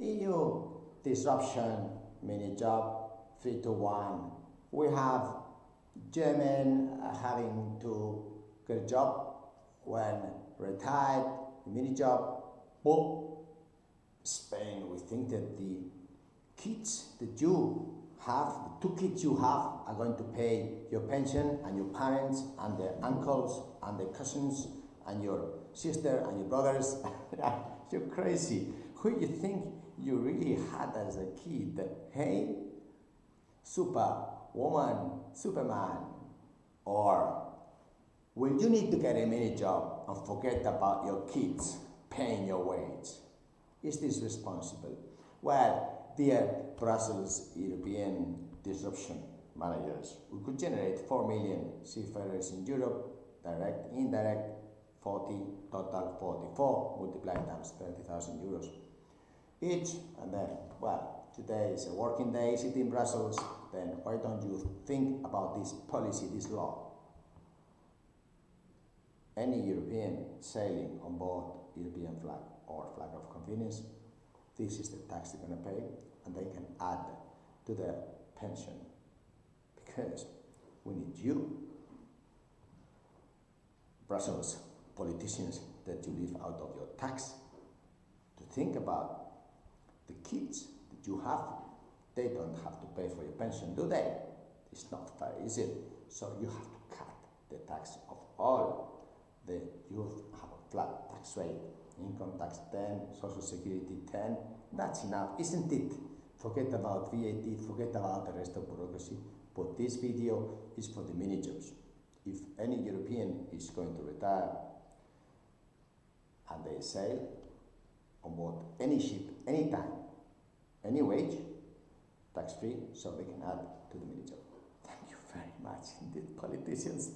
EU disruption, mini-job, 3 to 1. We have German having to get a job when retired, mini-job, boom. Spain, we think that the kids that you have, the 2 kids you have, are going to pay your pension, and your parents and the uncles and the cousins and your sister and your brothers. You're crazy. Who you think you really had as a kid? Hey, superwoman, superman? Or will you need to get a mini job and forget about your kids paying your wage? Is this responsible? Well, dear Brussels European disruption managers, we could generate 4 million seafarers in Europe, direct, indirect, 40, total 44, multiplied times 30,000 euros each. And then, well, today is a working day, city in Brussels, then why don't you think about this policy, this law? Any European sailing on board European flag or flag of convenience, this is the tax they're going to pay, and they can add to their pension, because we need you, Brussels politicians, that you live out of your tax, to think about the kids that you have. They don't have to pay for your pension, do they? It's not fair, is it? So you have to cut the tax of all the youth. Have a flat tax rate, income tax 10, social security 10. That's enough, isn't it? Forget about VAT, forget about the rest of bureaucracy. But this video is for the mini jobs. If any European is going to retire and they sail on board any ship, anytime, any wage, tax-free, so they can add to the mini job. Thank you very much indeed, politicians.